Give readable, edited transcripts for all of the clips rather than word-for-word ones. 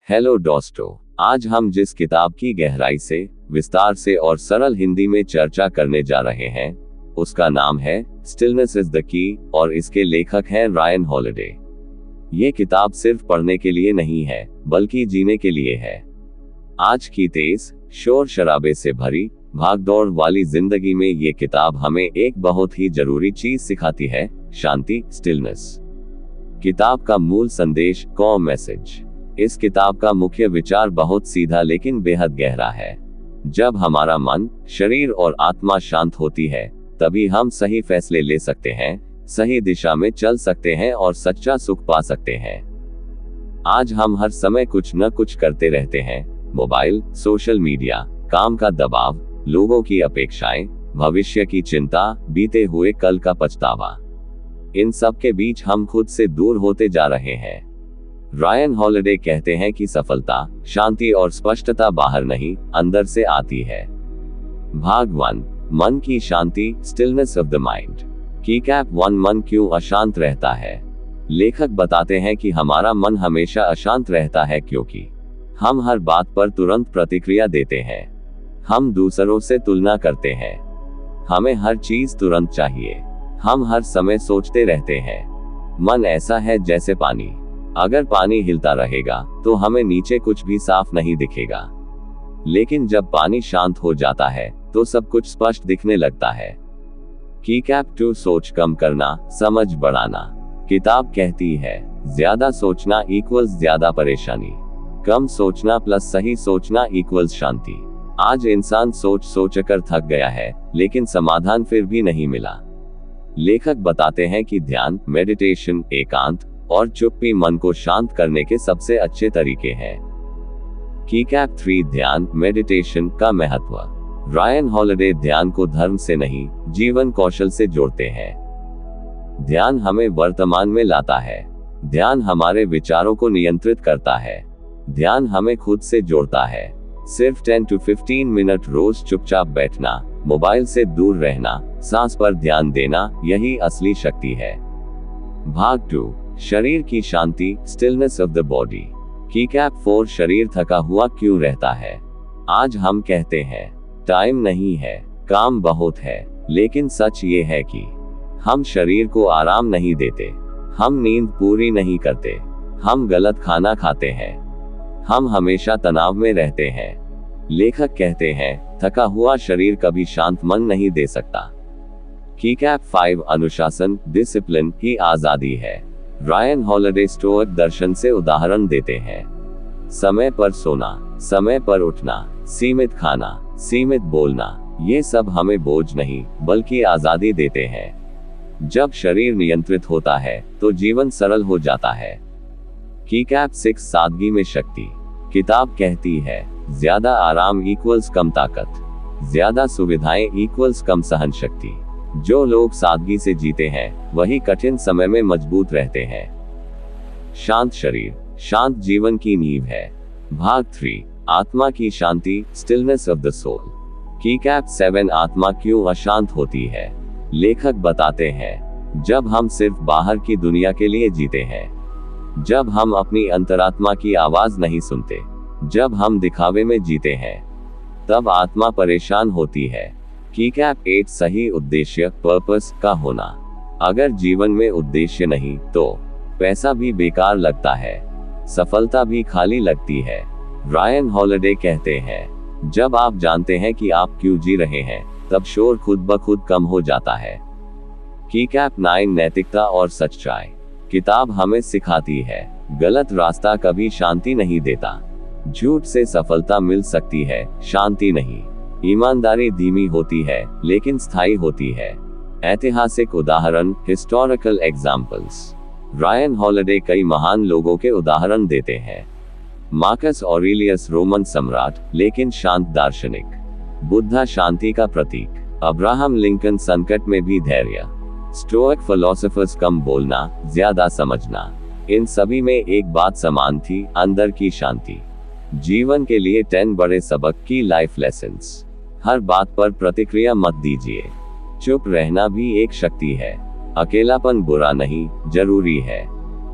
Hello दोस्तों, आज हम जिस किताब की गहराई से, विस्तार से और सरल हिंदी में चर्चा करने जा रहे हैं, उसका नाम है स्टिलनेस इज द की और इसके लेखक हैं रायन हॉलिडे। ये किताब सिर्फ पढ़ने के लिए नहीं है, बल्कि जीने के लिए है। आज की तेज, शोर शराबे से भरी, भागदौड़ वाली जिंदगी में ये किताब हमें एक बहुत ही जरूरी चीज सिखाती है, शांति, स्टिलनेस। किताब का मूल संदेश, कॉम मैसेज। इस किताब का मुख्य विचार बहुत सीधा लेकिन बेहद गहरा है। जब हमारा मन, शरीर और आत्मा शांत होती है, तभी हम सही फैसले ले सकते हैं, सही दिशा में चल सकते हैं और सच्चा सुख पा सकते हैं। आज हम हर समय कुछ न कुछ करते रहते हैं। मोबाइल, सोशल मीडिया, काम का दबाव, लोगों की अपेक्षाएं, भविष्य की चिंता, बीते हुए कल का पछतावा। इन सब के बीच हम खुद से दूर होते जा रहे हैं। रायन हॉलिडे कहते हैं कि सफलता, शांति और स्पष्टता बाहर नहीं, अंदर से आती है। भाग 1, मन की शांति, stillness of the mind. Keycap 1, मन क्यों अशांत रहता है। लेखक बताते हैं कि हमारा मन हमेशा अशांत रहता है क्योंकि हम हर बात पर तुरंत प्रतिक्रिया देते हैं। हम दूसरों से तुलना करते हैं। हमें हर चीज तुरंत चाहिए। हम हर समय सोचते रहते हैं। मन ऐसा है जैसे पानी। अगर पानी हिलता रहेगा तो हमें नीचे कुछ भी साफ नहीं दिखेगा, लेकिन जब पानी शांत हो जाता है तो सब कुछ स्पष्ट दिखने लगता है। कीकैप 2, सोच कम करना, समझ बढ़ाना। किताब कहती है, ज्यादा सोचना इक्वल्स ज्यादा परेशानी, कम सोचना प्लस सही सोचना इक्वल्स शांति। आज इंसान सोच कर थक गया है, लेकिन समाधान फिर भी नहीं मिला। लेखक बताते हैं कि ध्यान, मेडिटेशन, एकांत और चुप्पी मन को शांत करने के सबसे अच्छे तरीके हैं। कीकैप 3, ध्यान, मेडिटेशन का महत्व। रायन हॉलिडे ध्यान को धर्म से नहीं, जीवन कौशल से जोड़ते हैं। ध्यान हमें वर्तमान में लाता है। ध्यान हमारे विचारों को नियंत्रित करता है। ध्यान हमें खुद से जोड़ता है। सिर्फ 10 to 15 मिनट रोज चुपचाप बैठना, मोबाइल से दूर रहना, सांस पर ध्यान देना, यही असली शक्ति है। भाग 2, शरीर की शांति, stillness of the body. Keycap 4, शरीर थका हुआ क्यों रहता है। आज हम कहते हैं, टाइम नहीं है, काम बहुत है, लेकिन सच ये है कि हम शरीर को आराम नहीं देते। हम नींद पूरी नहीं करते। हम गलत खाना खाते हैं। हम हमेशा तनाव में रहते हैं। लेखक कहते हैं, थका हुआ शरीर कभी शांत मन नहीं दे सकता। कीकैप 5, अनुशासन, डिसिप्लिन ही आजादी है। रायन हॉलिडे स्टोइक दर्शन से उदाहरण देते हैं। समय पर सोना, समय पर उठना, सीमित खाना, सीमित बोलना, ये सब हमें बोझ नहीं बल्कि आजादी देते हैं। जब शरीर नियंत्रित होता है तो जीवन सरल हो जाता है। कीकैप 6, सादगी में शक्ति। किताब कहती है, ज्यादा आराम इक्वल्स कम ताकत, ज्यादा सुविधाएं इक्वल्स कम सहन शक्ति। जो लोग सादगी से जीते हैं, वही कठिन समय में मजबूत रहते हैं। शांत शरीर, शांत जीवन की नींव है। भाग 3, आत्मा की शांति, stillness of the soul. Keycap 7, आत्मा क्यों अशांत होती है। लेखक बताते हैं, जब हम सिर्फ बाहर की दुनिया के लिए जीते हैं, जब हम अपनी अंतरात्मा की आवाज नहीं सुनते, जब हम दिखावे में जीते हैं, तब आत्मा परेशान होती है। कीकैप 8, सही उद्देश्य, पर्पस का होना। अगर जीवन में उद्देश्य नहीं तो पैसा भी बेकार लगता है, सफलता भी खाली लगती है। रायन हॉलिडे कहते हैं, जब आप जानते हैं कि आप क्यों जी रहे हैं, तब शोर खुद ब खुद कम हो जाता है। कीकैप 9, नैतिकता और सच्चाई। किताब हमें सिखाती है, गलत रास्ता कभी शांति नहीं देता। झूठ से सफलता मिल सकती है, शांति नहीं। ईमानदारी धीमी होती है लेकिन स्थायी होती है। ऐतिहासिक उदाहरण, हिस्टोरिकल एग्जाम्पल्स। रायन हॉलिडे कई महान लोगों के उदाहरण देते हैं। मार्कस ऑरेलियस रोमन सम्राट, लेकिन शांत दार्शनिक। बुद्धा शांति का प्रतीक। अब्राहम लिंकन संकट में भी धैर्य। स्टोइक फिलोसोफर्स, कम बोलना, ज्यादा समझना। इन सभी में एक बात समान थी, अंदर की शांति। जीवन के लिए 10 बड़े सबक की लाइफ लेसन्स। हर बात पर प्रतिक्रिया मत दीजिए। चुप रहना भी एक शक्ति है। अकेलापन बुरा नहीं, जरूरी है।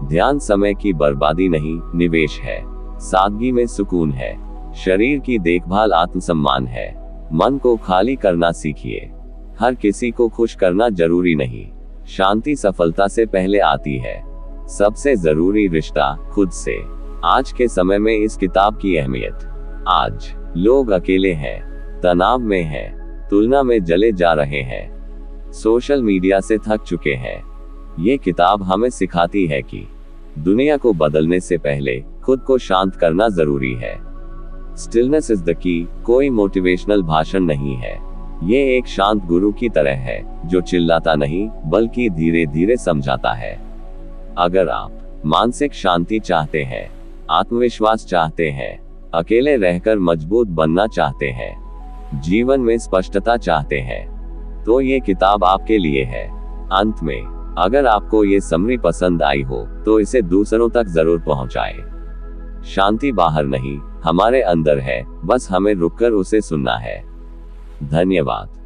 ध्यान समय की बर्बादी नहीं, निवेश है। सादगी में सुकून है। शरीर की देखभाल आत्मसम्मान है। मन को खाली करना सीखिए। हर किसी को खुश करना जरूरी नहीं। शांति सफलता से पहले आती है। सबसे जरूरी रिश्ता खुद से। आज के समय में इस किताब की अहमियत। आज लोग अकेले हैं, तनाव में हैं, तुलना में जले जा रहे हैं, सोशल मीडिया से थक चुके हैं। ये किताब हमें सिखाती है कि दुनिया को बदलने से पहले खुद को शांत करना जरूरी है। स्टिलनेस इज द की कोई मोटिवेशनल भाषण नहीं है। ये एक शांत गुरु की तरह है जो चिल्लाता नहीं बल्कि धीरे धीरे समझाता है। अगर आप मानसिक शांति चाहते हैं, आत्मविश्वास चाहते हैं, अकेले रहकर मजबूत बनना चाहते हैं, जीवन में स्पष्टता चाहते हैं, तो ये किताब आपके लिए है। अंत में, अगर आपको ये समरी पसंद आई हो तो इसे दूसरों तक जरूर पहुंचाएं। शांति बाहर नहीं, हमारे अंदर है, बस हमें रुककर उसे सुनना है। धन्यवाद।